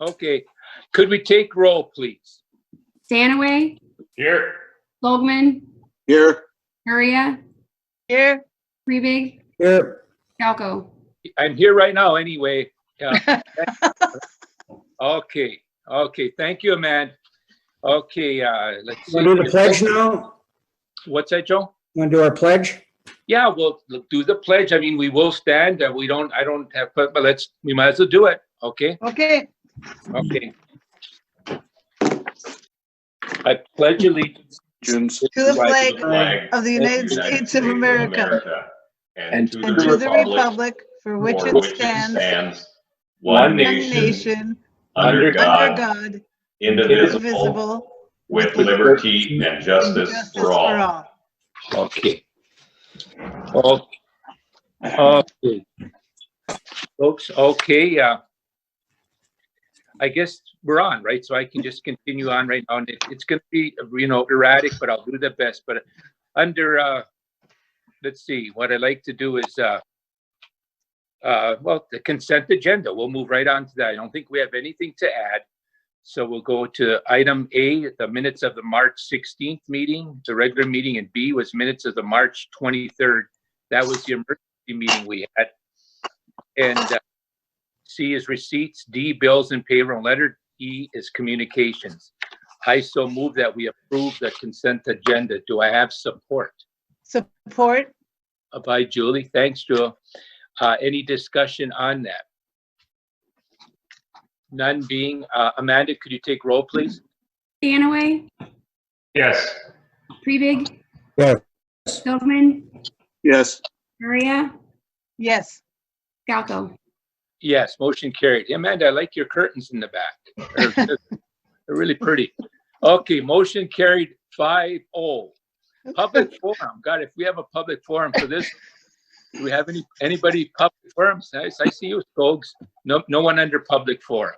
Okay, could we take roll, please? Stanaway, Here. Logman, Here. Maria, Here. Rebig, Here. Scalco. I'm here right now anyway. Yeah. Okay, thank you, Amanda. Okay, let's see. Want to do the pledge now? What's that, Joe? Want to do our pledge? Yeah, we'll do the pledge. I mean, we will stand. I don't have, but we might as well do it. Okay, Okay. okay. I pledge allegiance To the flag of the United States of America and and to the republic for which it stands, one nation, nation, under under God, God, indivisible, indivisible, with liberty and and justice for all. Okay. Okay. Folks, okay, I guess we're on, right? So I can just continue on right now. And it's going to be, erratic, but I'll do the best. But under, let's see, what I'd like to do is, well, the consent agenda. We'll move right on to that. I don't think we have anything to add. So we'll go to item A, the minutes of the March 16th meeting, the regular meeting, and B was minutes of the March 23rd. That was the emergency meeting we had. And C is receipts, D, bills and payroll, letter E is communications. I so move that we approve the consent agenda. Do I have support? Support. By Julie. Thanks, Jewel. Any discussion on that? None being, Amanda, could you take roll, please? Stanaway, Yes. Rebig, Yes. Logman, Yes. Maria, Yes. Scalco. Yes, motion carried. Amanda, I like your curtains in the back. They're really pretty. Okay, motion carried 5-0. Public forum. God, if we have a public forum for this, do we have anybody public forums? I see you, folks. No one under public forum.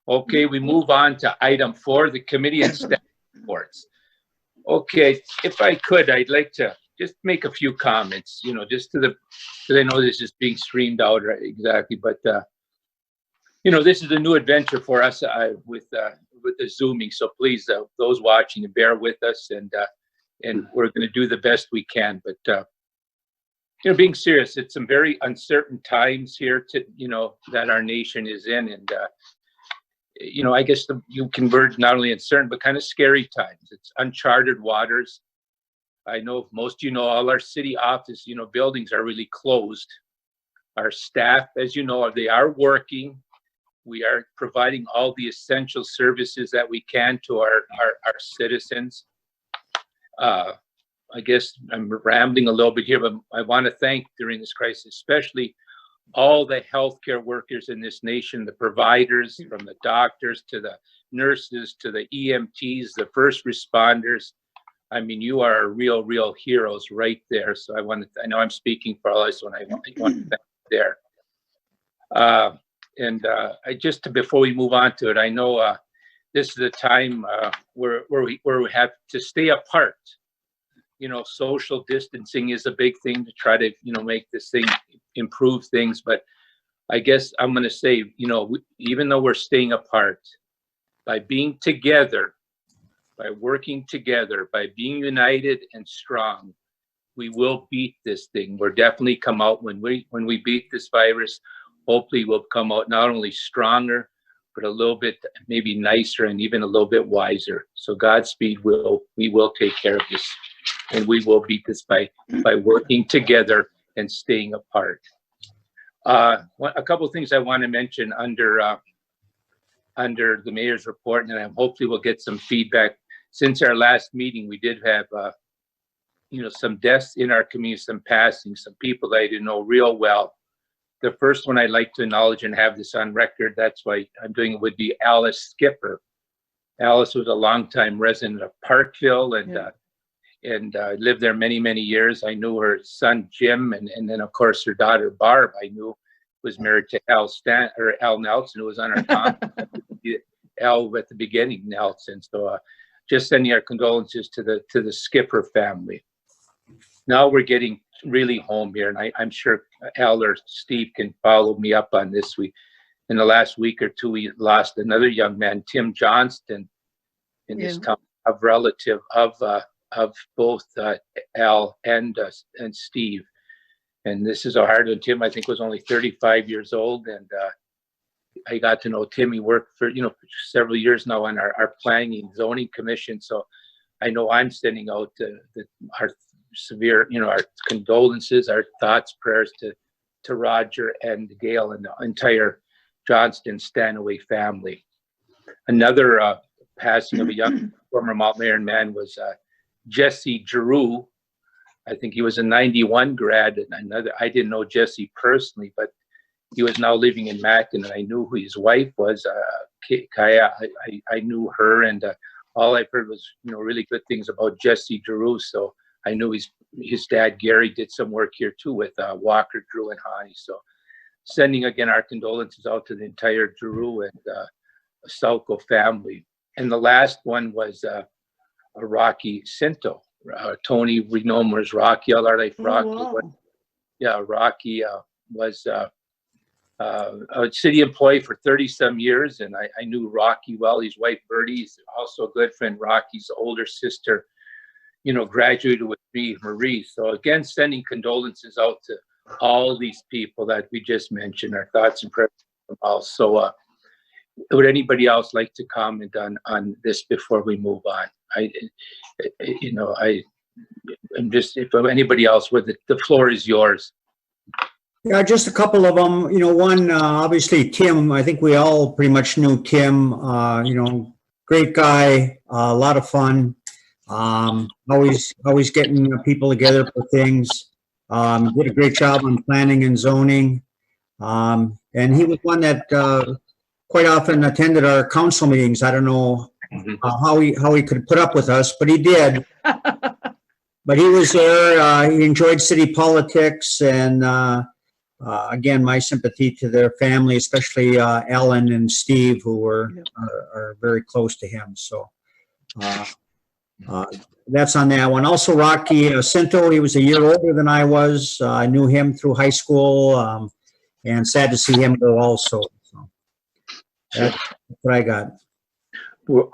Okay, we move on to item 4, the committee and staff reports. Okay, if I could, I'd like to just make a few comments, just because I know this is being streamed out, right? Exactly. But, this is a new adventure for us with the Zooming. So please, those watching, bear with us, and we're going to do the best we can. But being serious, it's some very uncertain times here that our nation is in, and I guess you converge not only uncertain but kind of scary times. It's uncharted waters. I know most all our city office buildings are really closed. Our staff, as they are working. We are providing all the essential services that we can to our citizens. I guess I'm rambling a little bit here, but I want to thank during this crisis, especially all the healthcare workers in this nation, the providers, from the doctors to the nurses to the EMTs, the first responders. I mean, you are real heroes right there. So I know I'm speaking for all us when I want to thank you there. Before we move on to it, I know this is a time where we have to stay apart. Social distancing is a big thing to try to make this thing improve things. But I guess I'm going to say, even though we're staying apart, by being together, by working together, by being united and strong, we will beat this thing. We'll definitely come out when we beat this virus. Hopefully we'll come out not only stronger, but a little bit maybe nicer and even a little bit wiser. So Godspeed, we will take care of this, and we will beat this by working together and staying apart. A couple of things I want to mention under the mayor's report, and hopefully we'll get some feedback. Since our last meeting, we did have some deaths in our community, some passing, some people that I didn't know real well. The first one I'd like to acknowledge and have this on record, that's why I'm doing it, would be Alice Skipper. Alice was a longtime resident of Parkville and lived there many years. I knew her son Jim, and then of course her daughter Barb. I knew was married to Al Nelson, who was on our Al at the beginning, Nelson. So just sending our condolences to the Skipper family. Now we're getting really home here, and I'm sure Al or Steve can follow me up on this. In the last week or two, we lost another young man, Tim Johnston, in this town, a relative of both Al and Steve. And this is a hard one. Tim, I think, was only 35 years old, and I got to know Tim. He worked for several years now on our planning and zoning commission. So I know I'm sending out our severe, our condolences, our thoughts, prayers to Roger and Gail and the entire Johnston Stanaway family. Another passing of a young former Mount Marion man was Jesse Giroux. I think he was a 91 grad, and I didn't know Jesse personally, but he was now living in Mackin, and I knew who his wife was, Kaya. I knew her, and all I've heard was really good things about Jesse Giroux. So I knew his dad Gary did some work here too with Walker, Drew, and Hani. So sending again our condolences out to the entire Giroux and Salco family. And the last one was Rocky Cinto. Tony, we know him as Rocky, all our life. Rocky, Rocky was a city employee for 30-some years, and I knew Rocky well. His wife Bertie is also a good friend. Rocky's older sister, graduated with me, Marie. So again, sending condolences out to all these people that we just mentioned. Our thoughts and prayers from all. So would anybody else like to comment on this before we move on? I'm just, if anybody else would, the floor is yours. Yeah, just a couple of them. One, obviously Tim. I think we all pretty much knew Tim. Great guy, a lot of fun. Always getting people together for things. Did a great job on planning and zoning. And he was one that quite often attended our council meetings. I don't know how he could put up with us, but he did. But he was there. He enjoyed city politics, and again, my sympathy to their family, especially Ellen and Steve, who are very close to him. So that's on that one. Also, Rocky Cinto, he was a year older than I was. I knew him through high school, and sad to see him go also. So, That's what I got. Well,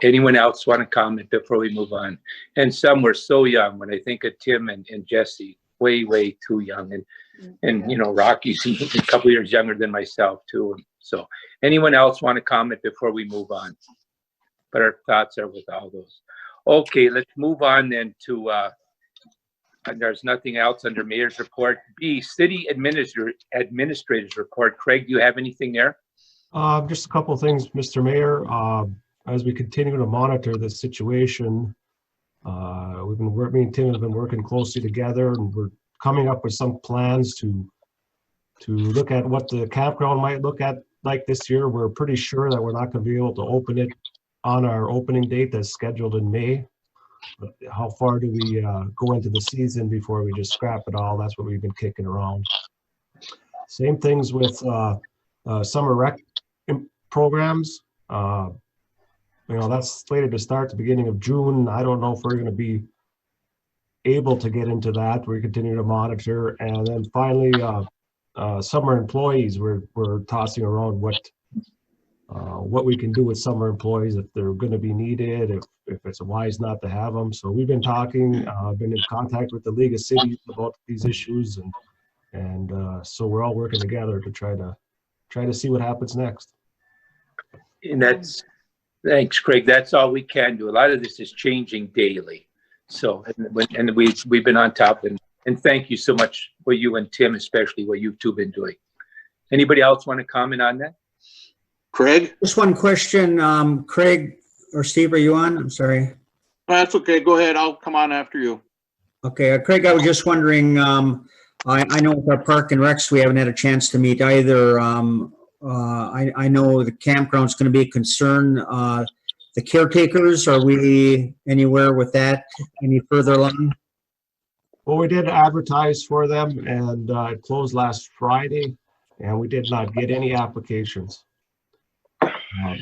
anyone else want to comment before we move on? And some were so young. When I think of Tim and Jesse, way too young. And you know, Rocky's a couple years younger than myself too. So anyone else want to comment before we move on? But our thoughts are with all those. Okay, let's move on then to, and there's nothing else under mayor's report. B, city administrator's report. Craig, do you have anything there? Just a couple of things, Mr. Mayor. As we continue to monitor the situation, me and Tim have been working closely together, and we're coming up with some plans to look at what the campground might look at like this year. We're pretty sure that we're not going to be able to open it on our opening date that's scheduled in May. But how far do we go into the season before we just scrap it all? That's what we've been kicking around. Same things with summer rec programs. You know, that's slated to start the beginning of June. I don't know if we're going to be able to get into that. We continue to monitor. And then finally, summer employees, we're tossing around what we can do with summer employees, if they're going to be needed, if it's wise not to have them. So we've been talking, been in contact with the League of Cities about these issues, and so we're all working together to try to see what happens next. And thanks, Craig. That's all we can do. A lot of this is changing daily. So, and we've been on top, and thank you so much for you and Tim, especially what you two been doing. Anybody else want to comment on that? Craig? Just one question, Craig or Steve, are you on? I'm sorry. That's okay. Go ahead. I'll come on after you. Okay, Craig, I was just wondering, I know with our park and recs, we haven't had a chance to meet either. I know the campground's going to be a concern. The caretakers, are we anywhere with that any further along? Well, we did advertise for them, and it closed last Friday, and we did not get any applications.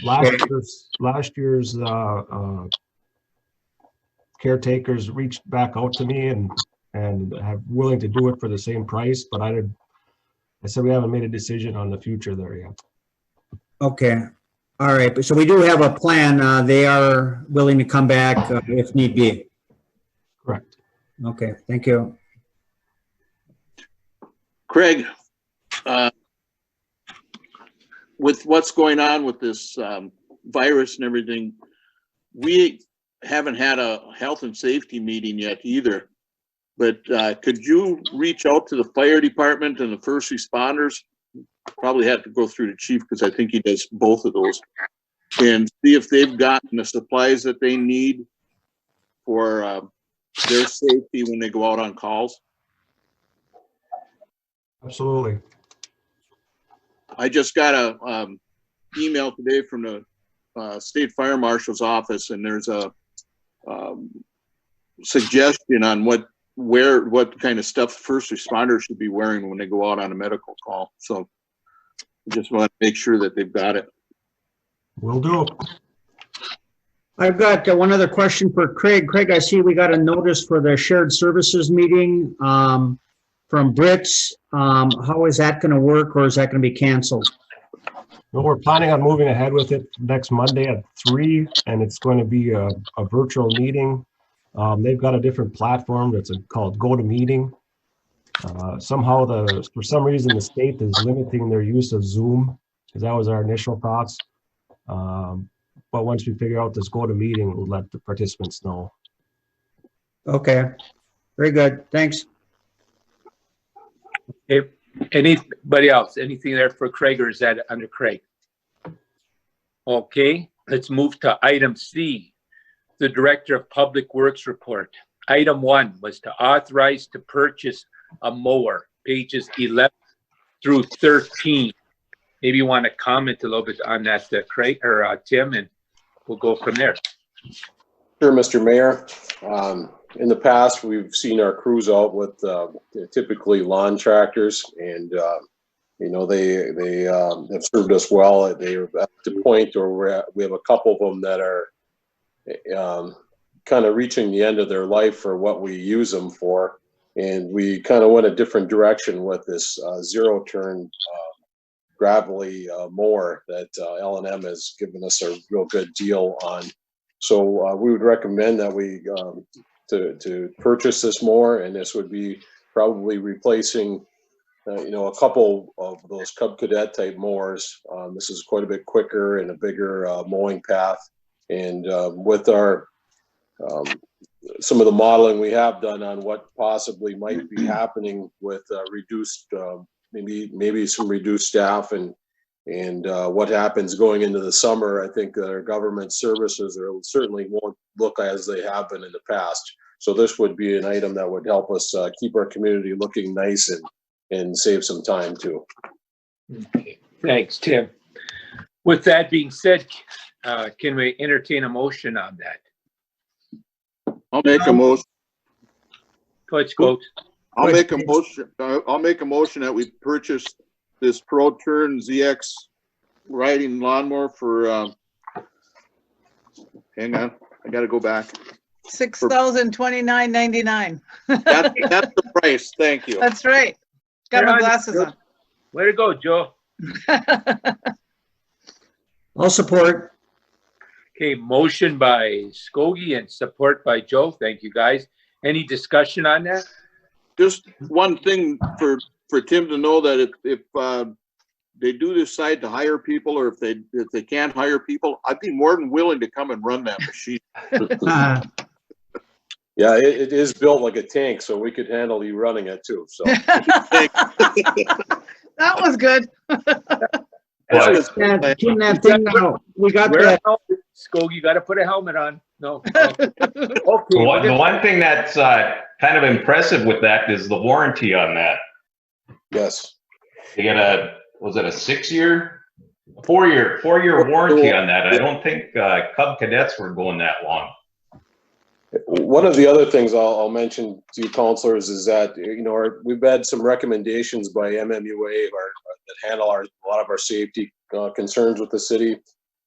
Last year's caretakers reached back out to me and have willing to do it for the same price, but I said we haven't made a decision on the future there yet. Okay, all right, but so we do have a plan. They are willing to come back if need be. Correct. Okay, thank you. Craig, with what's going on with this virus and everything, we haven't had a health and safety meeting yet either. But could you reach out to the fire department and the first responders? Probably have to go through the chief because I think he does both of those, and see if they've gotten the supplies that they need for their safety when they go out on calls. Absolutely. I just got a email today from the state fire marshal's office, and there's a suggestion on what kind of stuff first responders should be wearing when they go out on a medical call. So I just want to make sure that they've got it. Will do. I've got one other question for Craig. Craig, I see we got a notice for the shared services meeting from Brits. How is that going to work, or is that going to be canceled? Well, we're planning on moving ahead with it next Monday at 3, and it's going to be a virtual meeting. They've got a different platform that's called GoToMeeting. Somehow, for some reason, the state is limiting their use of Zoom, because that was our initial thoughts. But once we figure out this GoToMeeting, we'll let the participants know. Okay, very good. Thanks. Okay. Anybody else? Anything there for Craig, or is that under Craig? Okay, let's move to item C, the Director of Public Works report. Item 1 was to authorize to purchase a mower, pages 11 through 13. Maybe you want to comment a little bit on that, Craig or Tim, and we'll go from there. Sure, Mr. Mayor. In the past, we've seen our crews out with typically lawn tractors, and you know, they have served us well. They're at the point where we have a couple of them that are kind of reaching the end of their life for what we use them for, and we kind of went a different direction with this zero turn gravelly mower that L&M has given us a real good deal on. So we would recommend that we to purchase this mower, and this would be probably replacing a couple of those Cub Cadet type mowers. This is quite a bit quicker and a bigger mowing path. And with our some of the modeling we have done on what possibly might be happening with reduced, maybe some reduced staff and what happens going into the summer, I think that our government services certainly won't look as they have been in the past. So this would be an item that would help us keep our community looking nice and save some time too. Okay. Thanks, Tim. With that being said, can we entertain a motion on that? I'll make a motion. Coach Coates. I'll make a motion. I'll make a motion that we purchase this Pro Turn ZX riding lawnmower for. Hang on, I got to go back. $6,029.99. That's the price. Thank you. That's right. Got my glasses on. Way to go, Joe. I'll support. Okay, motion by Skogie and support by Joe. Thank you, guys. Any discussion on that? Just one thing for Tim to know, that if they do decide to hire people, or if they can't hire people, I'd be more than willing to come and run that machine. Yeah, it is built like a tank, so we could handle you running it too. So That was good. Turn that thing out. We got Wear a that. helmet, Skogie, you gotta put a helmet on. No. Okay. The one thing that's kind of impressive with that is the warranty on that. yes. You get was it a 6-year, 4-year warranty on that? I don't think Cub Cadets were going that long. One of the other things I'll mention to you councilors is that, we've had some recommendations by MMUA that handle a lot of our safety concerns with the city.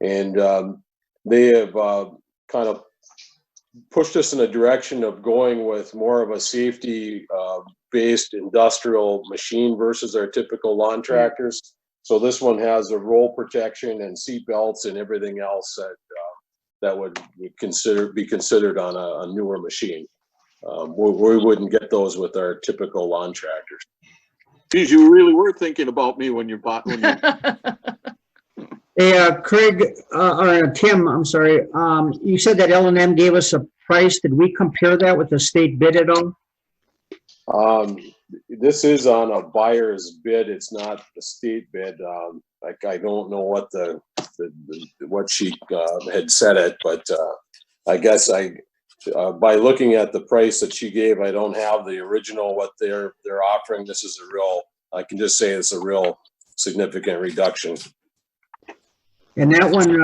And they have kind of pushed us in a direction of going with more of a safety based industrial machine versus our typical lawn tractors. So this one has a roll protection and seat belts and everything else that would be considered on a newer machine. We wouldn't get those with our typical lawn tractors. Geez, you really were thinking about me when you bought one. Hey, Craig, or Tim, I'm sorry. You said that L&M gave us a price. Did we compare that with the state bid at all? This is on a buyer's bid. It's not the state bid. I don't know what what she had said it, but I guess by looking at the price that she gave, I don't have the original what they're offering. This is I can just say it's a real significant reduction. And that one,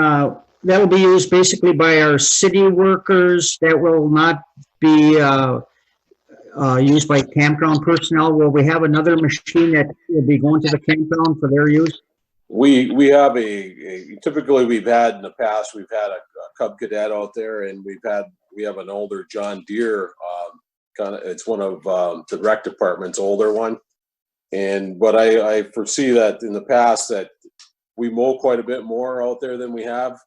that will be used basically by our city workers. That will not be used by campground personnel. Will we have another machine that will be going to the campground for their use? We have typically we've had in the past, we've had a Cub Cadet out there, and we have an older John Deere, it's one of the rec department's older one. But I foresee that in the past that we mow quite a bit more out there than we have.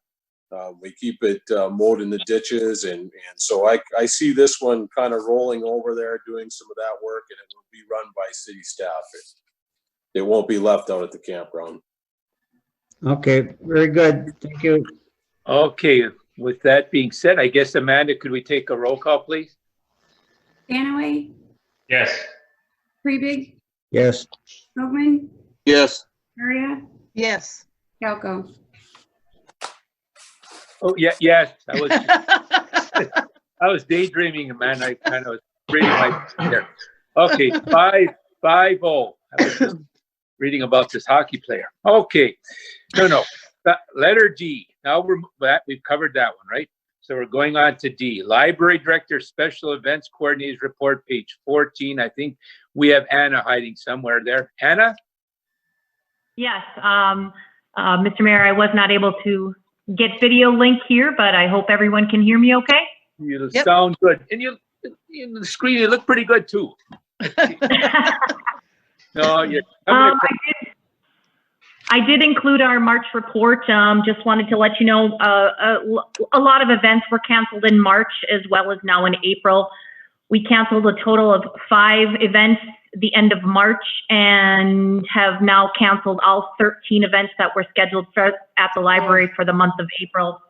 We keep it mowed in the ditches, and so I see this one kind of rolling over there, doing some of that work, and it will be run by city staff. It won't be left out at the campground. Okay, very good. Thank you. Okay, with that being said, I guess, Amanda, could we take a roll call, please? Danaway, Yes. Previg, Yes. Skogman, Yes. Maria, Yes. Galco. Oh, yeah, yes, I was daydreaming, man. I kind of was reading my there. Okay, 5-0. I was just reading about this hockey player. Okay, no. Letter D. Now we've covered that one, right? So we're going on to D. Library Director, Special Events Coordinators Report, page 14. I think we have Anna hiding somewhere there. Anna? Yes, Mr. Mayor, I was not able to get video link here, but I hope everyone can hear me okay. You Yep. sound good. And in the screen, you look pretty good too. No, you're coming across. I did include our March report. Just wanted to let you know, a lot of events were canceled in March as well as now in April. We canceled a total of 5 events the end of March and have now canceled all 13 events that were scheduled at the library for the month of April.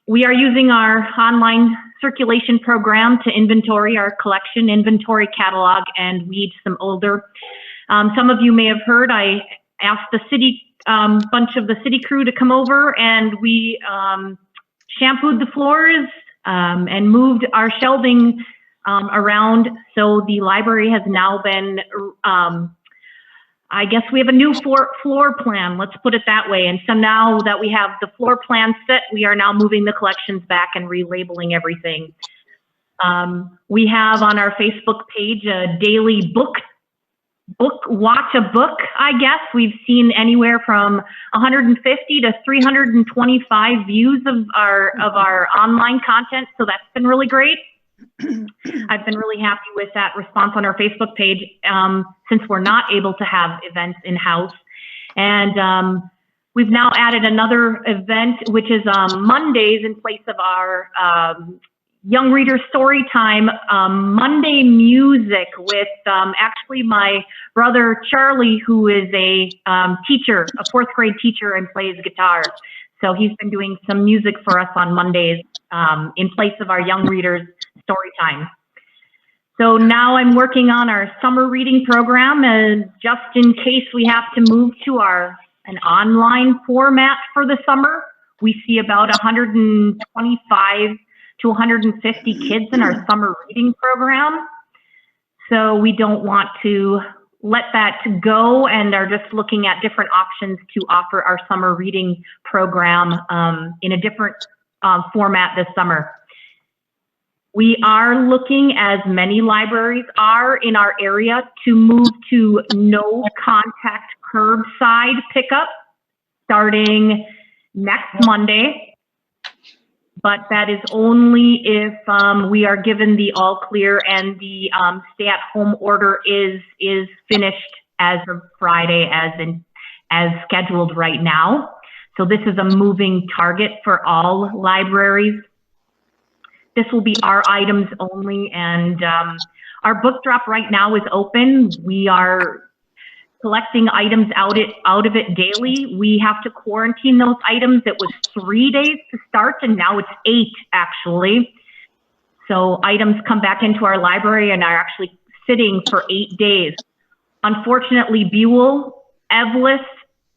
We are using our online circulation program to inventory our collection, inventory catalog, and weed some older. Some of you may have heard I asked the city, bunch of the city crew to come over, and we shampooed the floors and moved our shelving around. So the library has now been, I guess we have a new floor plan, let's put it that way. And so now that we have the floor plan set, we are now moving the collections back and relabeling everything. We have on our Facebook page a daily watch a book, I guess. We've seen anywhere from 150 to 325 views of our online content, so that's been really great. I've been really happy with that response on our Facebook page, since we're not able to have events in-house. And we've now added another event, which is Mondays in place of our Young Reader Story Time, Monday music with actually my brother Charlie, who is a teacher, a 4th grade teacher, and plays guitar. So he's been doing some music for us on Mondays in place of our Young Readers Story Time. So now I'm working on our summer reading program, and just in case we have to move to an online format for the summer, we see about 125 to 150 kids in our summer reading program. So we don't want to let that go and are just looking at different options to offer our summer reading program in a different format this summer. We are looking, as many libraries are in our area, to move to no contact curbside pickup starting next Monday. But that is only if we are given the all clear and the stay-at-home order is finished as of Friday, as scheduled right now. So this is a moving target for all libraries. This will be our items only, and our book drop right now is open. We are collecting items out of it daily. We have to quarantine those items. It was 3 days to start, and now it's 8 actually. So items come back into our library and are actually sitting for 8 days. Unfortunately, Buell, Evelyn,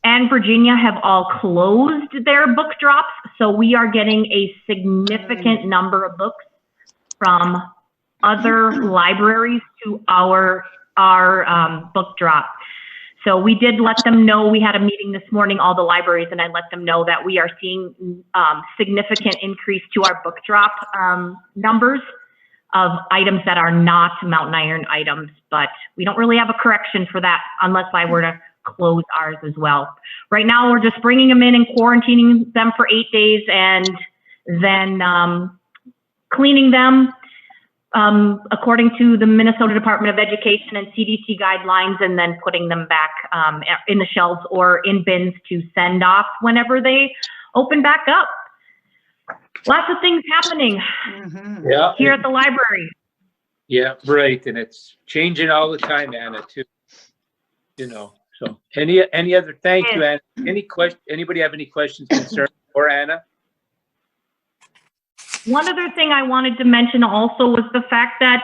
and Virginia have all closed their book drops, so we are getting a significant number of books from other libraries to our book drop. So we did let them know. We had a meeting this morning, all the libraries, and I let them know that we are seeing significant increase to our book drop numbers of items that are not Mountain Iron items, but we don't really have a correction for that unless I were to close ours as well. Right now, we're just bringing them in and quarantining them for 8 days and then cleaning them according to the Minnesota Department of Education and CDC guidelines, and then putting them back in the shelves or in bins to send off whenever they open back up. Lots of things happening Yeah. here at the library. Yeah, right. And it's changing all the time, Anna, too. You know, so any other, thank you, Anna. Anybody have any questions, concerns for Anna? One other thing I wanted to mention also was the fact that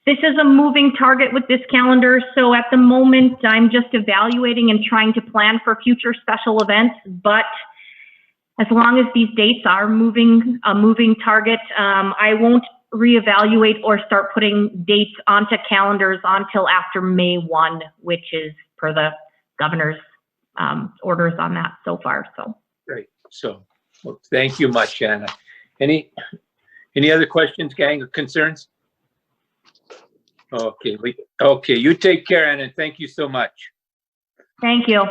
this is a moving target with this calendar. So at the moment, I'm just evaluating and trying to plan for future special events. But as long as these dates are a moving target, I won't reevaluate or start putting dates onto calendars until after May 1, which is per the governor's orders on that so far. So Great. So, well, thank you much, Anna. Any other questions, gang, or concerns? Okay, okay, you take care, Anna, and thank you so much. thank you.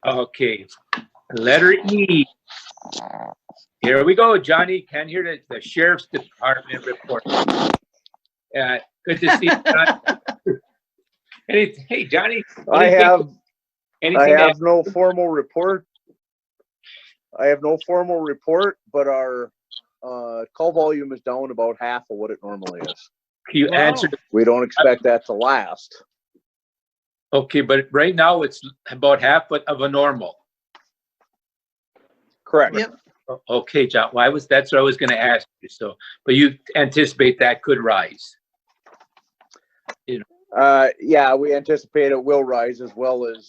Okay, letter E. Here we go, Johnny. Can hear the Sheriff's Department report. Good to see you, Johnny. Hey, Johnny. I have I Anything to add? have no formal report. But our call volume is down about half of what it normally is. Can you answer? We don't expect that to last. Okay, but right now it's about half of a normal. Correct. Yep. Okay, John, that's what I was gonna ask you, so, but you anticipate that could rise? Yeah, we anticipate it will rise, as well as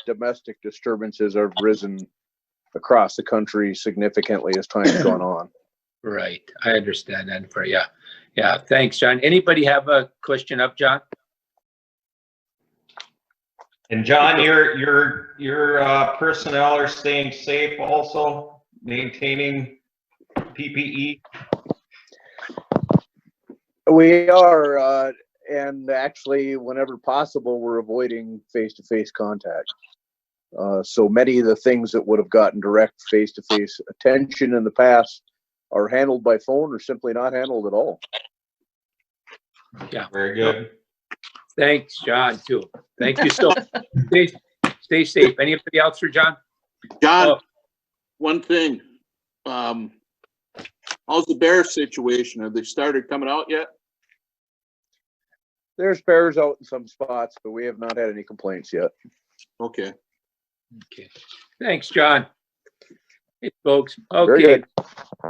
domestic disturbances have risen across the country significantly as time's gone on. Right, I understand that for you. Yeah, thanks, John. Anybody have a question up, John? And John, your personnel are staying safe also, maintaining PPE? We are, and actually, whenever possible, we're avoiding face-to-face contact. So many of the things that would have gotten direct face-to-face attention in the past are handled by phone or simply not handled at all. Yeah. Very good. Thanks, John, too. Thank you so much. Stay safe. Anybody else for John? John, Oh. one thing, how's the bear situation? Have they started coming out yet? There's bears out in some spots, but we have not had any complaints yet. Okay. Okay. Thanks, John. Hey, folks. Very Okay. good.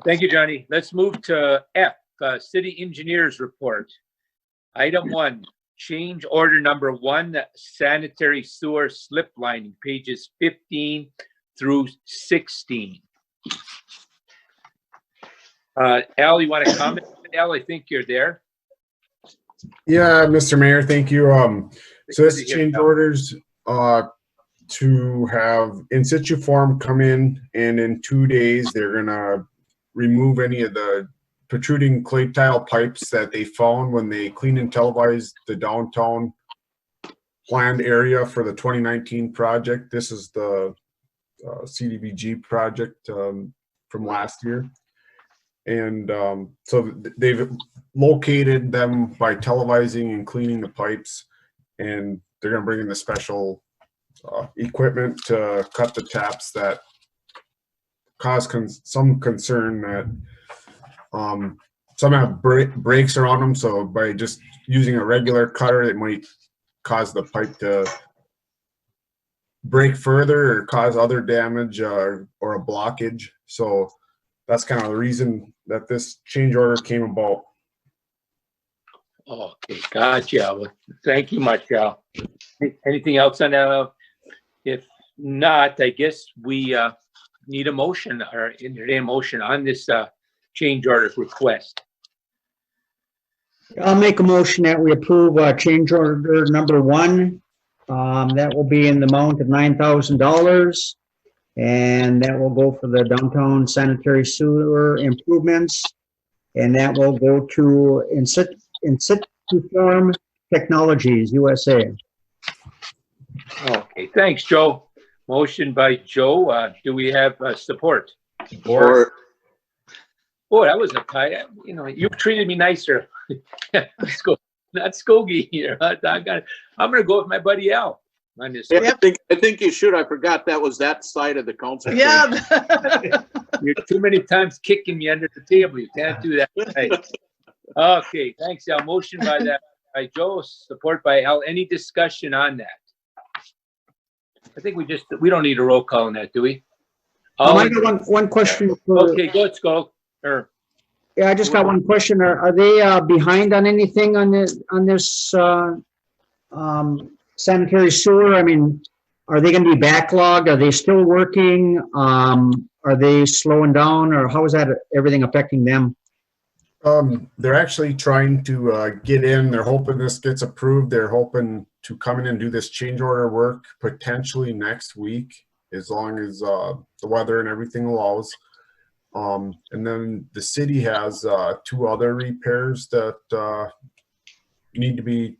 Thank you, Johnny. Let's move to F, City Engineers Report. Item 1, change order number 1, sanitary sewer slip lining, pages 15 through 16. Al, you want to comment? Al, I think you're there. Yeah, Mr. Mayor, thank you. So Good this to hear change you. orders to have in situ form come in, and in 2 days they're gonna remove any of the protruding clay tile pipes that they found when they cleaned and televised the downtown planned area for the 2019 project. This is the CDBG project from last year. And so they've located them by televising and cleaning the pipes, and they're going to bring in the special equipment to cut the taps that cause some concern that some have breaks around them. So by just using a regular cutter, it might cause the pipe to break further or cause other damage or a blockage. So that's kind of the reason that this change order came about. Okay, gotcha. Well, thank you much, Al. Anything else on that? If not, I guess we need a motion or entertain a motion on this change order request. I'll make a motion that we approve change order number 1. That will be in the amount of $9,000. And that will go for the downtown sanitary sewer improvements. And that will go to Insituform Technologies, USA. Okay, thanks, Joe. Motion by Joe. Do we have support? Or Boy, that was a tight, you treated me nicer. Let's go, not Skokie here. I'm gonna go with my buddy Al on this. yeah, I think you should. I forgot that was that side of the council. Yeah. You're too many times kicking me under the table. You can't do that. Right. Okay, thanks, Al. Motion by Joe, support by Al. Any discussion on that? I think we don't need a roll call on that, do we? I got one question. Okay, go, let's go. Yeah, I just got one question. Are they behind on anything on this sanitary sewer? I mean, are they going to be backlogged? Are they still working? Are they slowing down, or how is that everything affecting them? They're actually trying to get in. They're hoping this gets approved. They're hoping to come in and do this change order work potentially next week, as long as the weather and everything allows. And then the city has 2 other repairs that need to be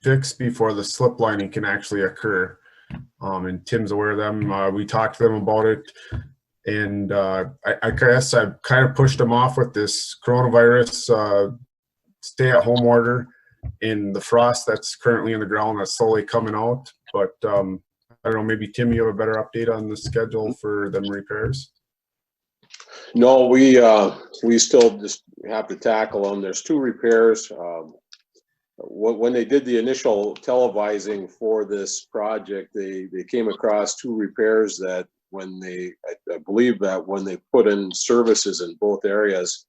fixed before the slip lining can actually occur. And Tim's aware of them. We talked to them about it. And I guess I've kind of pushed them off with this coronavirus stay-at-home order and the frost that's currently in the ground that's slowly coming out. But I don't know, maybe Tim, you have a better update on the schedule for them repairs? No, we still just have to tackle them. There's 2 repairs. When they did the initial televising for this project, they came across 2 repairs that I believe that when they put in services in both areas,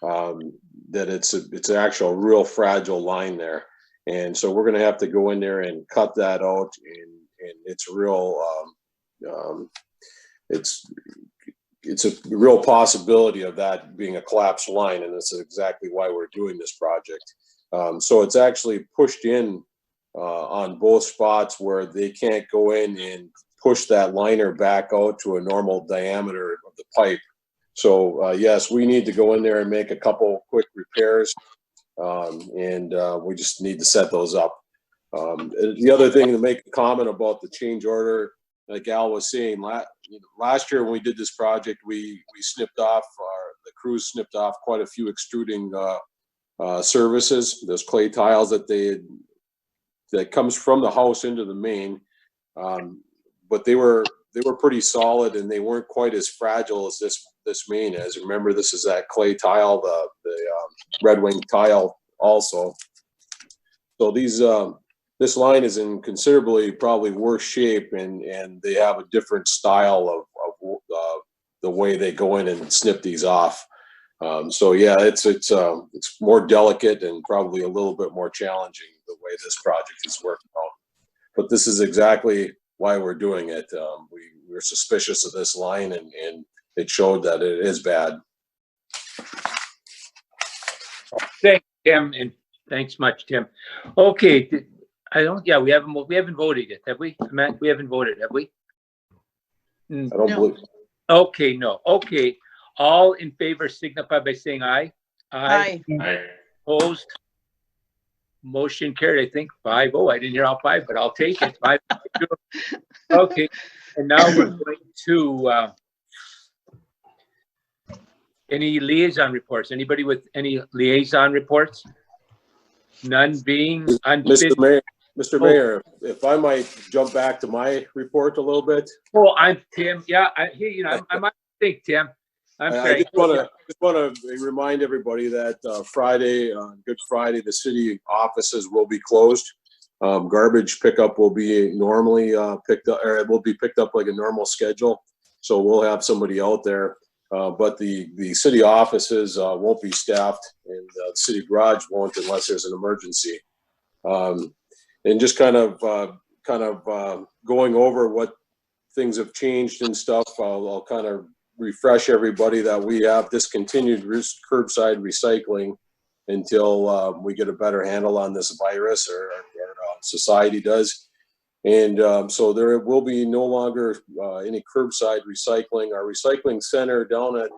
that it's an actual real fragile line there. And so we're gonna have to go in there and cut that out, and it's real, it's a real possibility of that being a collapsed line, and that's exactly why we're doing this project. So it's actually pushed in on both spots where they can't go in and push that liner back out to a normal diameter of the pipe. So yes, we need to go in there and make a couple quick repairs, and we just need to set those up. The other thing to make a comment about the change order, like Al was saying, last year when we did this project, we snipped off, the crews snipped off quite a few extruding services, those clay tiles that comes from the house into the main, but they were pretty solid, and they weren't quite as fragile as this main is. Remember, this is that clay tile, the Red Wing tile also. So this line is in considerably probably worse shape, and they have a different style of the way they go in and snip these off. So yeah, it's more delicate and probably a little bit more challenging the way this project is working out. But this is exactly why we're doing it. We're suspicious of this line, and it showed that it is bad. Thanks, Tim, and thanks much, Tim. Okay, we haven't voted yet, have we? Matt, we haven't voted, have we? I don't believe. Okay, no. Okay. All in favor signify by saying aye. Aye. Opposed? Motion carried, I think 5-0. I didn't hear all 5, but I'll take it. 5-2. Okay, and now we're going to any liaison reports. Anybody with any liaison reports? None being unfinished. Mr. Mayor, if I might jump back to my report a little bit. Oh, I'm Tim. Yeah, I might think, Tim. I'm sorry. I just want to remind everybody that Friday, Good Friday, the city offices will be closed. Garbage pickup will be normally picked up, or it will be picked up like a normal schedule. So we'll have somebody out there, but the city offices won't be staffed, and the city garage won't unless there's an emergency. And just kind of going over what things have changed and stuff. I'll kind of refresh everybody that we have discontinued curbside recycling until we get a better handle on this virus, or society does. And so there will be no longer any curbside recycling. Our recycling center down at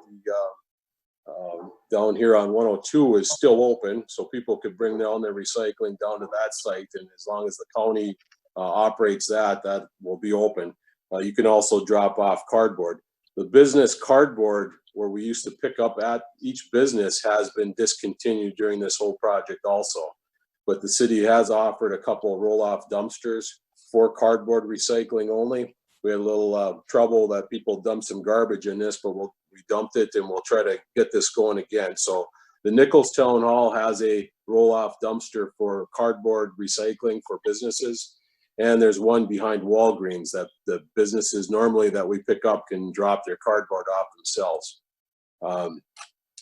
down here on 102 is still open, so people could bring down their recycling down to that site, and as long as the county operates that will be open. You can also drop off cardboard. The business cardboard, where we used to pick up at each business, has been discontinued during this whole project also. But the city has offered a couple of roll-off dumpsters for cardboard recycling only. We had a little trouble that people dumped some garbage in this, but we dumped it, and we'll try to get this going again. So the Nichols Town Hall has a roll-off dumpster for cardboard recycling for businesses. And there's one behind Walgreens that the businesses normally that we pick up can drop their cardboard off themselves.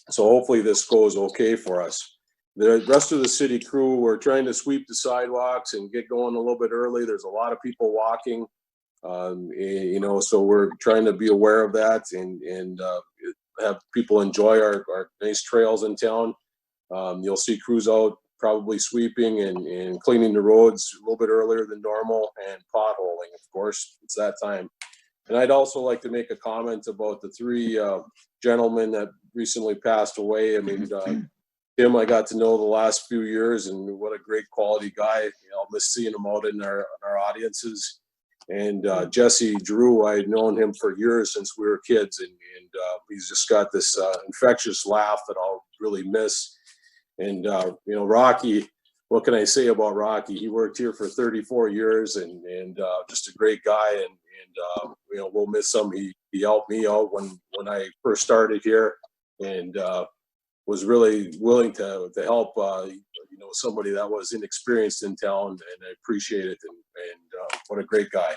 So hopefully this goes okay for us. The rest of the city crew, we're trying to sweep the sidewalks and get going a little bit early. There's a lot of people walking, so we're trying to be aware of that and have people enjoy our nice trails in town. You'll see crews out probably sweeping and cleaning the roads a little bit earlier than normal, and potholing, of course, it's that time. And I'd also like to make a comment about the 3 gentlemen that recently passed away. I mean, Tim, I got to know the last few years, and what a great quality guy. I'll miss seeing him out in our audiences. And Jesse Drew, I had known him for years since we were kids, and he's just got this infectious laugh that I'll really miss. And Rocky what can I say about Rocky? He worked here for 34 years and just a great guy. And you know, we'll miss him. He helped me out when I first started here, and was really willing to help, you know, somebody that was inexperienced in town, and I appreciate it. And what a great guy.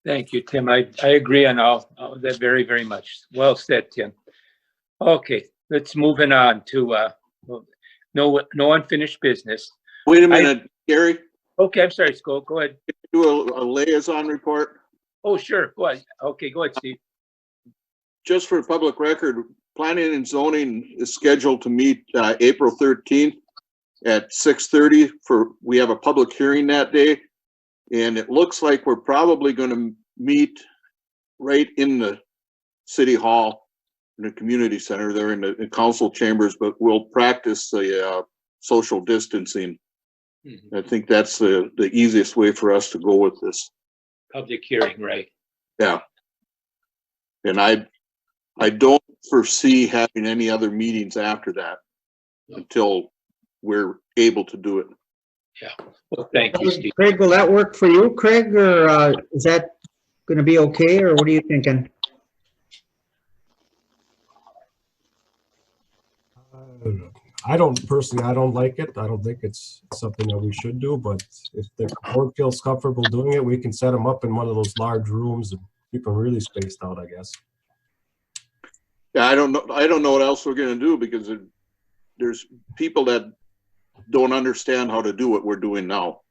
Thank you, Tim. I agree on all that very, very much. Well said, Tim. Okay, let's moving on to no unfinished business. Wait a minute, Gary, Okay, I'm sorry, Scott. Go ahead. do a liaison report. Oh, sure. Go ahead. Okay, go ahead, Steve. Just for public record, planning and zoning is scheduled to meet April 13th at 6:30 we have a public hearing that day. And it looks like we're probably going to meet right in the city hall, in the community center there in the council chambers, but we'll practice the social distancing. I think that's the easiest way for us to go with this. Public hearing, right? Yeah. And I don't foresee having any other meetings after that until we're able to do it. Yeah. Well, thank you, Steve. Craig, will that work for you, Craig, or is that going to be okay, or what are you thinking? I don't personally, I don't like it. I don't think it's something that we should do, but if the board feels comfortable doing it, we can set them up in one of those large rooms and keep them really spaced out, I guess. Yeah, I don't know what else we're gonna do because there's people that don't understand how to do what we're doing now.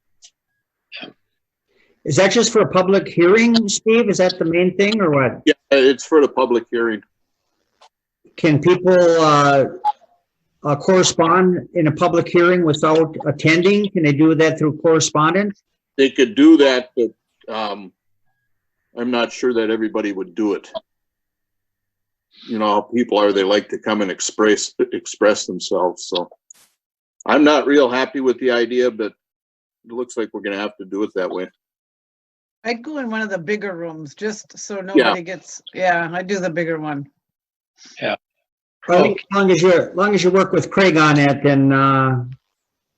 Is that just for a public hearing, Steve? Is that the main thing, or what? Yeah, it's for the public hearing. Can people correspond in a public hearing without attending? Can they do that through correspondence? They could do that, but I'm not sure that everybody would do it. You know how people are, they like to come and express themselves. So I'm not real happy with the idea, but it looks like we're gonna have to do it that way. I'd go in one of the bigger rooms just so nobody gets, I'd do the bigger one. Yeah. Well, as long as you work with Craig on that, then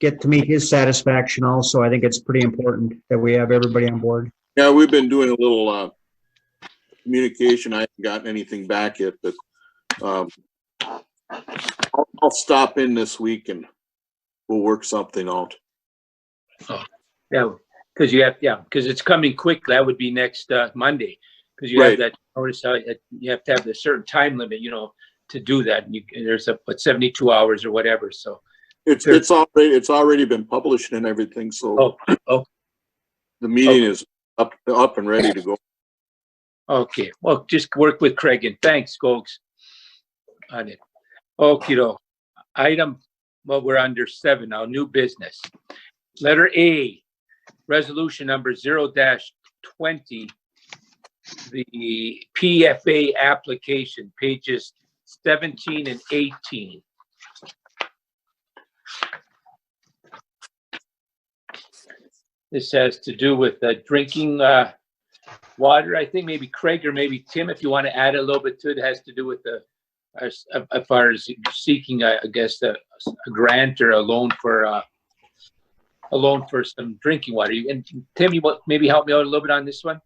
get to meet his satisfaction also. I think it's pretty important that we have everybody on board. Yeah, we've been doing a little communication. I haven't gotten anything back yet, but I'll stop in this week and we'll work something out. Oh, yeah, because because it's coming quick. That would be next Monday, because you have that notice. You have to have a certain time limit, you know, to do that. And there's 72 hours or whatever. So it's already been published and everything. So the meeting is up and ready to go. Okay, well, just work with Craig, and thanks, folks, on it. Okay, well, we're under 7 now, new business. Letter A, resolution number 0-20, the PFA application, pages 17 and 18. This has to do with drinking water. I think maybe Craig or maybe Tim, if you want to add a little bit to it, has to do with as far as seeking, I guess, a grant or a loan for some drinking water. And Tim, you want maybe help me out a little bit on this one?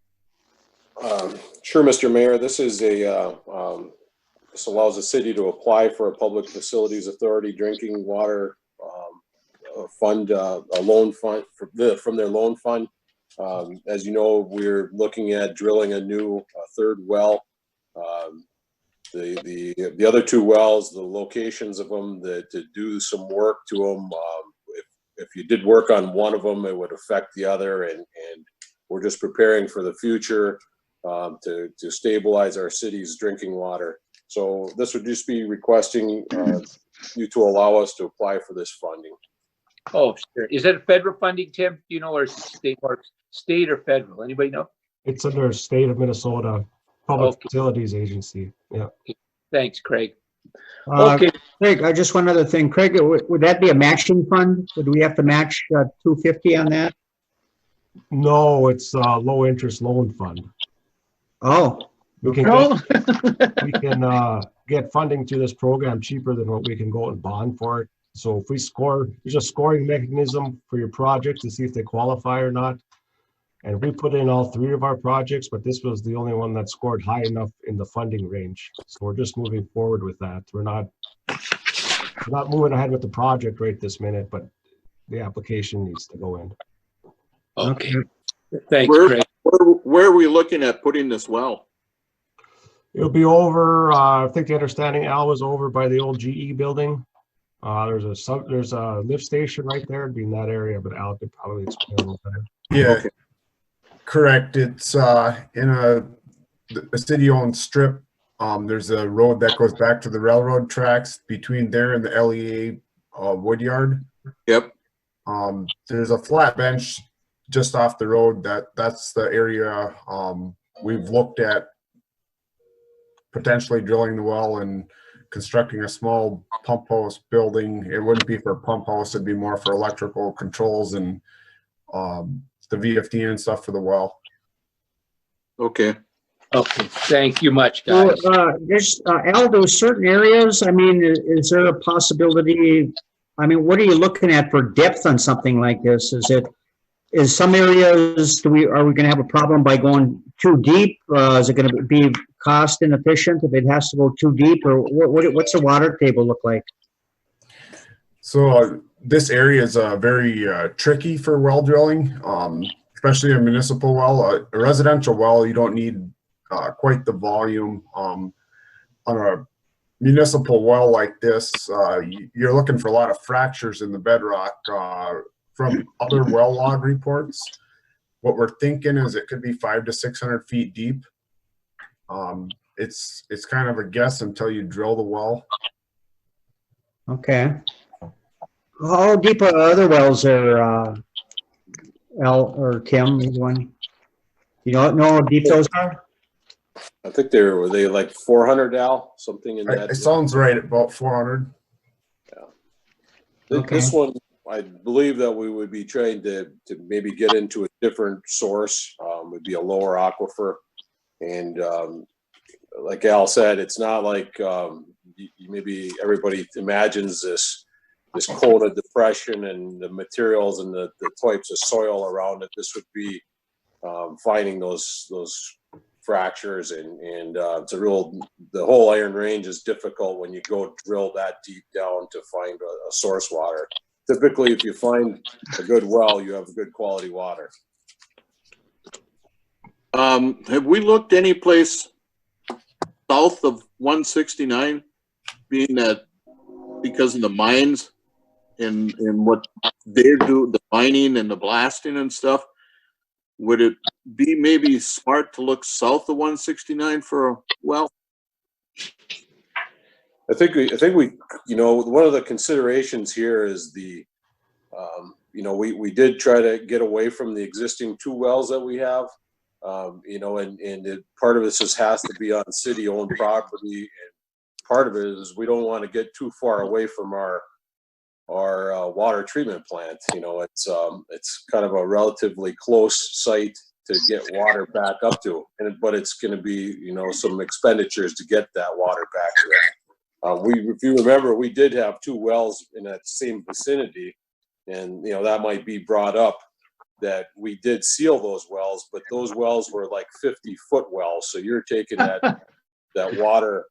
Sure, Mr. Mayor. This is this allows the city to apply for a Public Facilities Authority drinking water fund, a loan fund from their loan fund. As you know, we're looking at drilling a new third well. The other 2 wells, the locations of them, to do some work to them. If you did work on one of them, it would affect the other, and we're just preparing for the future to stabilize our city's drinking water. So this would just be requesting you to allow us to apply for this funding. Oh, sure. Is that a federal funding, Tim? Do you know, or state or federal? Anybody know? It's under State of Minnesota Public Facilities Agency. Yeah. Thanks, Craig. Okay. Craig, I just one other thing. Craig, would that be a matching fund? Would we have to match $250 on that? No, it's a low interest loan fund. Oh. We can get funding through this program cheaper than what we can go and bond for it. So if we score, there's a scoring mechanism for your project to see if they qualify or not. And we put in all 3 of our projects, but this was the only one that scored high enough in the funding range. So we're just moving forward with that. We're not moving ahead with the project right this minute, but the application needs to go in. Okay. Thanks, Where, Craig. where are we looking at putting this well? It'll be over, I think the understanding, Al, was over by the old GE building. There's a lift station right there. It'd be in that area, but Al could probably explain a little better. Yeah, Okay. correct. It's in a city-owned strip. There's a road that goes back to the railroad tracks between there and the LEA wood yard. Yep. There's a flat bench just off the road. That's the area we've looked at potentially drilling the well and constructing a small pump house building. It wouldn't be for a pump house, it'd be more for electrical controls and the VFD and stuff for the well. Okay. Okay, thank you much, So, guys. Al, those certain areas, I mean, is there a possibility, I mean, what are you looking at for depth on something like this? Is some areas, are we gonna have a problem by going too deep? Is it gonna be cost inefficient if it has to go too deep, or what's the water table look like? So this area is very tricky for well drilling, especially a municipal well. A residential well, you don't need quite the volume. On a municipal well like this, you're looking for a lot of fractures in the bedrock from other well log reports. What we're thinking is it could be 500 to 600 feet deep. It's kind of a guess until you drill the well. Okay. How deep are other wells are, Al or Tim, either one? You don't know how deep those are? I think were they like 400, Al, something in that. It sounds right, about 400. Okay. This one, I believe that we would be trying to maybe get into a different source, would be a lower aquifer. And like Al said, it's not like maybe everybody imagines this Kona depression and the materials and the types of soil around it. This would be finding those fractures and it's the whole Iron Range is difficult when you go drill that deep down to find a source water. Typically, if you find a good well, you have good quality water. Have we looked any place south of 169, being that because of the mines and what they do, the mining and the blasting and stuff? Would it be maybe smart to look south of 169 for a well? I think we, one of the considerations here is we did try to get away from the existing 2 wells that we have, and part of this has to be on city-owned property, and part of it is we don't want to get too far away from our water treatment plant. It's kind of a relatively close site to get water back up to, but it's going to be some expenditures to get that water back there. If you remember, we did have 2 wells in that same vicinity, and that might be brought up that we did seal those wells, but those wells were like 50-foot wells, so you're taking that water.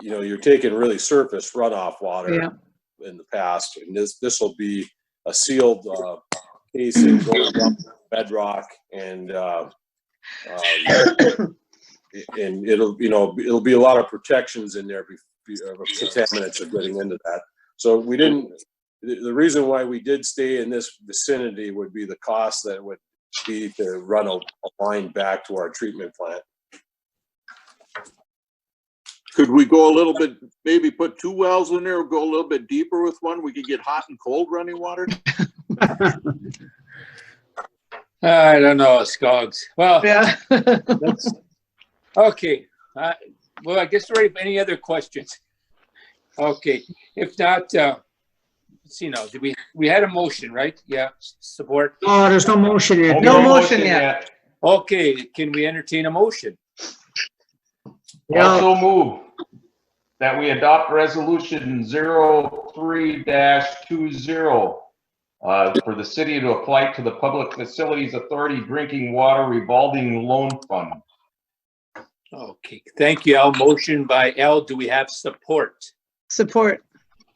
You're taking really surface runoff water in the past, and this will be a sealed casing going down bedrock, and it'll be a lot of protections in there. Contaminants are getting into that, so we didn't. The reason why we did stay in this vicinity would be the cost that it would be to run a line back to our treatment plant. Could we go a little bit, maybe put 2 wells in there, or go a little bit deeper with one? We could get hot and cold running water. I don't know, Skogs. Well, Yeah. okay. Well, I guess we're ready for any other questions. Okay. If not, let's see now. We had a motion, right? Yeah. Support. Oh, there's no motion yet. No motion yet. Okay. Can we entertain a motion? Yeah. Also move that we adopt resolution 03-20 for the city to apply to the Public Facilities Authority Drinking Water Revolving Loan Fund. Okay, thank you, Al. Motion by Al. Do we have support? Support.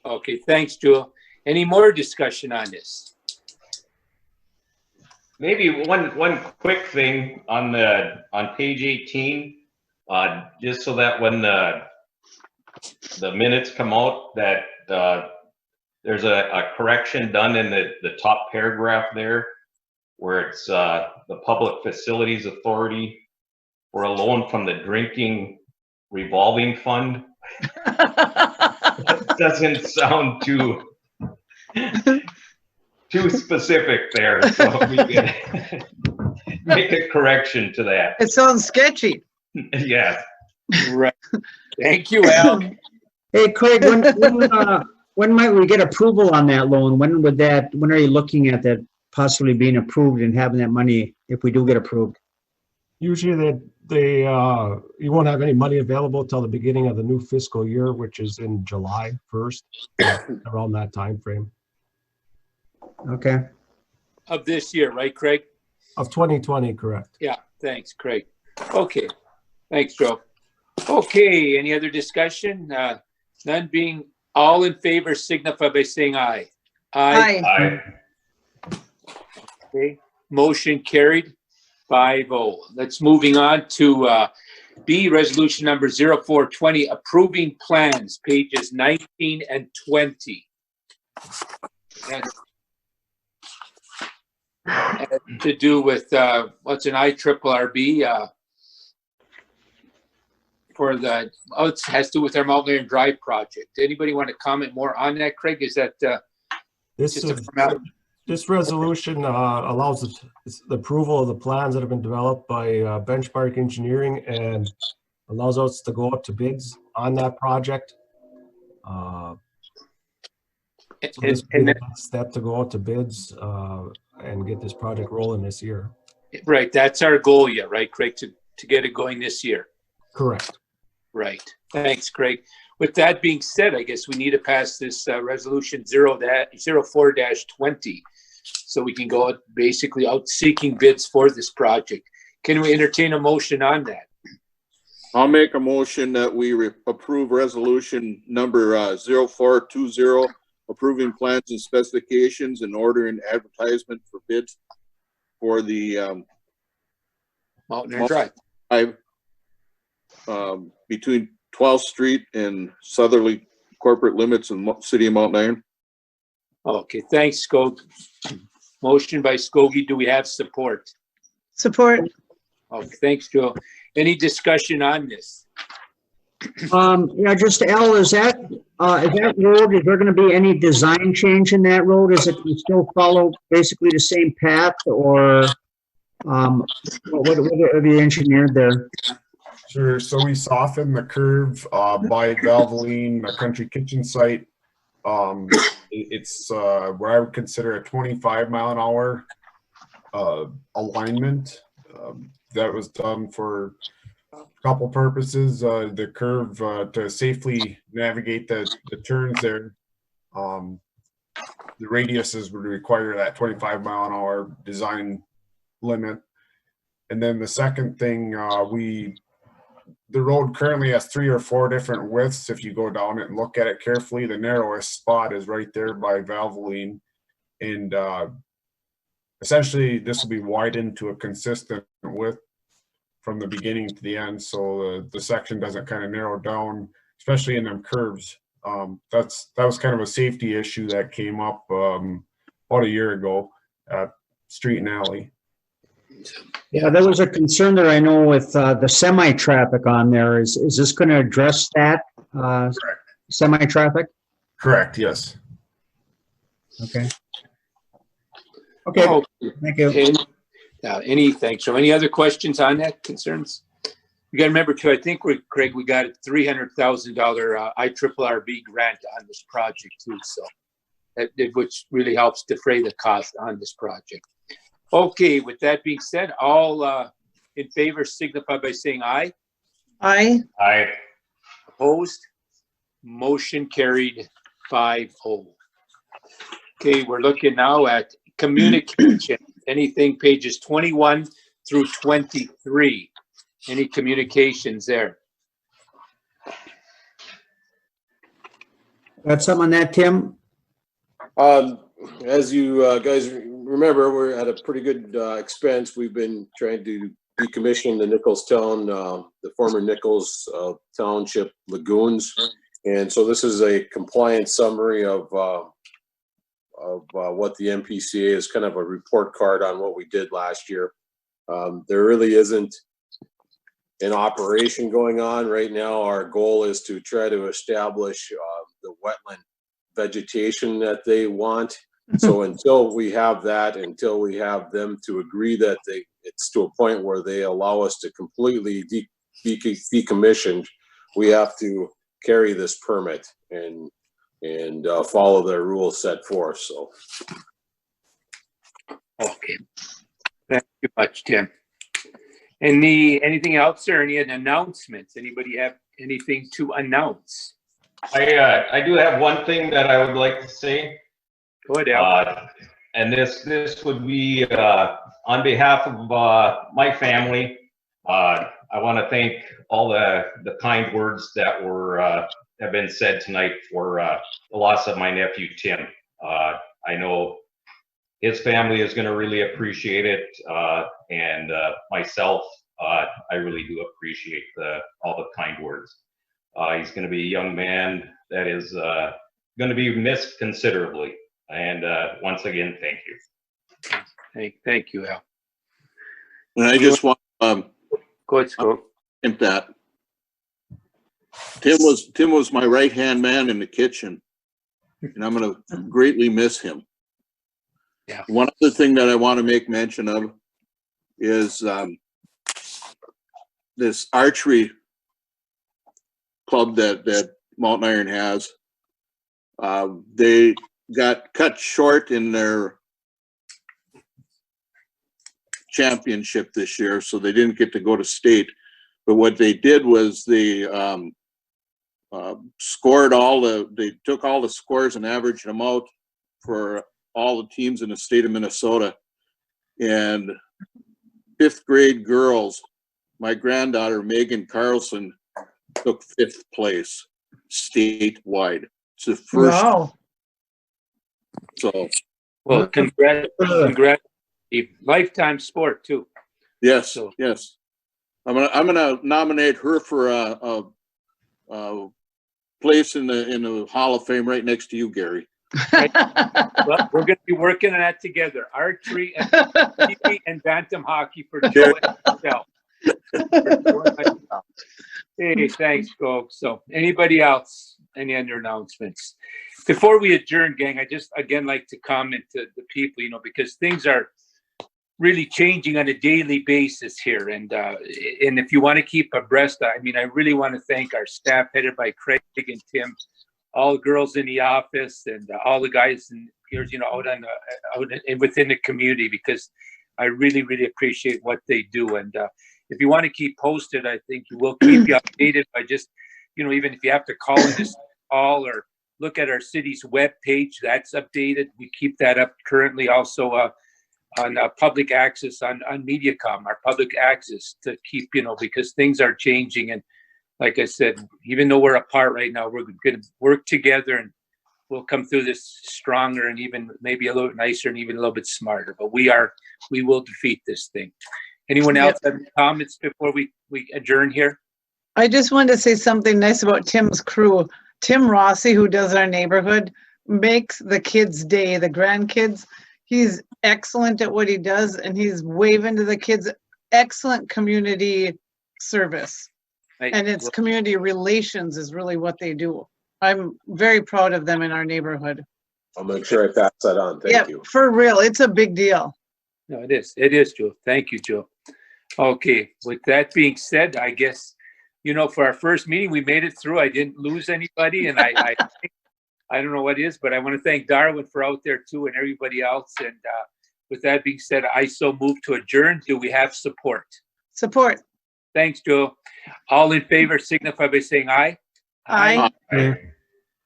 Okay, thanks, Jewel. Any more discussion on this? Maybe one quick thing on page 18, just so that when the minutes come out, that there's a correction done in the top paragraph there, where it's the Public Facilities Authority for a loan from the Drinking Revolving Fund. That doesn't sound too specific there, so we can make a correction to that. It sounds sketchy. Yes. Right. Thank you, Al. Hey, Craig, when might we get approval on that loan? When are you looking at that possibly being approved and having that money if we do get approved? Usually you won't have any money available till the beginning of the new fiscal year, which is in July 1st, around that time frame. Okay. Of this year, right, Craig? Of 2020, correct. Yeah, thanks, Craig. Okay, thanks, Joe. Okay, any other discussion? None being all in favor signify by saying aye. Aye. Aye. Okay, motion carried 5-0. Let's moving on to B, resolution number 0420, approving plans, pages 19 and 20. That's to do with what's an IRRB for the, it has to do with our Mount Iron Drive project. Anybody want to comment more on that, Craig? Is that just a formality? This resolution allows the approval of the plans that have been developed by Benchmark Engineering and allows us to go out to bids on that project. So this would be the next step to go out to bids and get this project rolling this year. Right, that's our goal, yeah, right, Craig, to get it going this year. Correct. Right. Thanks, Craig. With that being said, I guess we need to pass this resolution 04-20 so we can go out, basically out seeking bids for this project. Can we entertain a motion on that? I'll make a motion that we approve resolution number 0420, approving plans and specifications and ordering advertisement for bids for the Mount Iron Drive. Between 12th Street and southerly corporate limits in city of Mount Iron. Okay, thanks, Skog. Motion by Skogie. Do we have support? Support. Okay, thanks, Joe. Any discussion on this? Yeah, just Al, is that road, is there gonna be any design change in that road? Is it still follow basically the same path, or what have you engineered there? Sure. So we softened the curve by Valvoline, a country kitchen site. It's what I would consider a 25-mile-an-hour alignment. That was done for a couple purposes. The curve to safely navigate the turns there. The radiuses would require that 25-mile-an-hour design limit. And then the second thing, the road currently has 3 or 4 different widths. If you go down it and look at it carefully, the narrowest spot is right there by Valvoline. And essentially this will be widened to a consistent width from the beginning to the end. So the section doesn't kind of narrow down, especially in them curves. That was kind of a safety issue that came up about a year ago at Street and Alley. Yeah, there was a concern there, I know, with the semi-traffic on there. Is this going to address that semi-traffic? Correct, yes. Okay. Okay, thank you. Thanks. So any other questions on that, concerns? You got to remember too, I think Craig, we got a $300,000 IRRB grant on this project too, so which really helps defray the cost on this project. Okay, with that being said, all in favor signify by saying aye. Aye. Aye. Opposed? Motion carried 5-0. Okay, we're looking now at communication. Anything pages 21 through 23. Any communications there? Got some on that, Tim? As you guys remember, we're at a pretty good expense. We've been trying to decommission the Nicholstown, the former Nichols Township lagoons. And so this is a compliance summary of what the MPCA is, kind of a report card on what we did last year. There really isn't an operation going on right now. Our goal is to try to establish the wetland vegetation that they want. So until we have that, until we have them to agree that it's to a point where they allow us to completely decommission, we have to carry this permit and follow the rules set forth. So. Okay. Thank you much, Tim. Anything else or any announcements? Anybody have anything to announce? I do have one thing that I would like to say. Go ahead, Al. And this would be on behalf of my family. I want to thank all the kind words that have been said tonight for the loss of my nephew Tim. I know his family is going to really appreciate it, and myself, I really do appreciate all the kind words. He's going to be a young man that is going to be missed considerably. And once again, thank you. Thank you, Al. And I just want Go ahead, Scott. that Tim was my right-hand man in the kitchen, and I'm going to greatly miss him. Yeah. One other thing that I want to make mention of is this archery club that Mountain Iron has. They got cut short in their championship this year, so they didn't get to go to state. But what they did was they they took all the scores and averaged them out for all the teams in the state of Minnesota. And 5th grade girls, my granddaughter Megan Carlson took 5th place statewide. It's the first. Wow. So Well, congrats. Lifetime sport too. yes, So- yes. I'm gonna nominate her for a place in the Hall of Fame right next to you, Gary. Well, we're going to be working on that together. Archery and bantam hockey for Joe and myself. Hey, thanks, folks. So anybody else, any other announcements? Before we adjourn, gang, I just, again, like to comment to the people, because things are really changing on a daily basis here. And if you want to keep abreast, I really want to thank our staff headed by Craig and Tim, all the girls in the office and all the guys and girls, out and within the community, because I really, really appreciate what they do. And if you want to keep posted, I think we'll keep you updated by just, even if you have to call in this call or look at our city's web page, that's updated. We keep that up currently also on public access on MediaCom, our public access, to keep, because things are changing. And like I said, even though we're apart right now, we're going to work together and we'll come through this stronger and even maybe a little nicer and even a little bit smarter. But we will defeat this thing. Anyone else have any comments before we adjourn here? I just wanted to say something nice about Tim's crew. Tim Rossi, who does our neighborhood, makes the kids' day, the grandkids. He's excellent at what he does, and he's waving to the kids. Excellent community service. And it's community relations is really what they do. I'm very proud of them in our neighborhood. I'll make sure I pass that on. Thank you. For real. It's a big deal. No, it is. It is, Joe. Thank you, Joe. Okay. With that being said, I guess, for our first meeting, we made it through. I didn't lose anybody, and I don't know what it is, but I want to thank Darwin for out there too and everybody else. And with that being said, I so move to adjourn. Do we have support? Support. Thanks, Joe. All in favor signify by saying aye. Aye.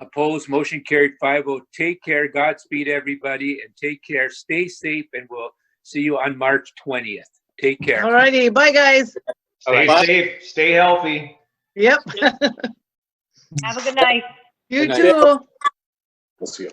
Opposed, motion carried 5-0. Take care. Godspeed, everybody, and take care. Stay safe, and we'll see you on March 20th. Take care. All righty, bye, guys. Stay Bye. safe, stay healthy. Yep. Have a good night. You Good night. too. We'll see you.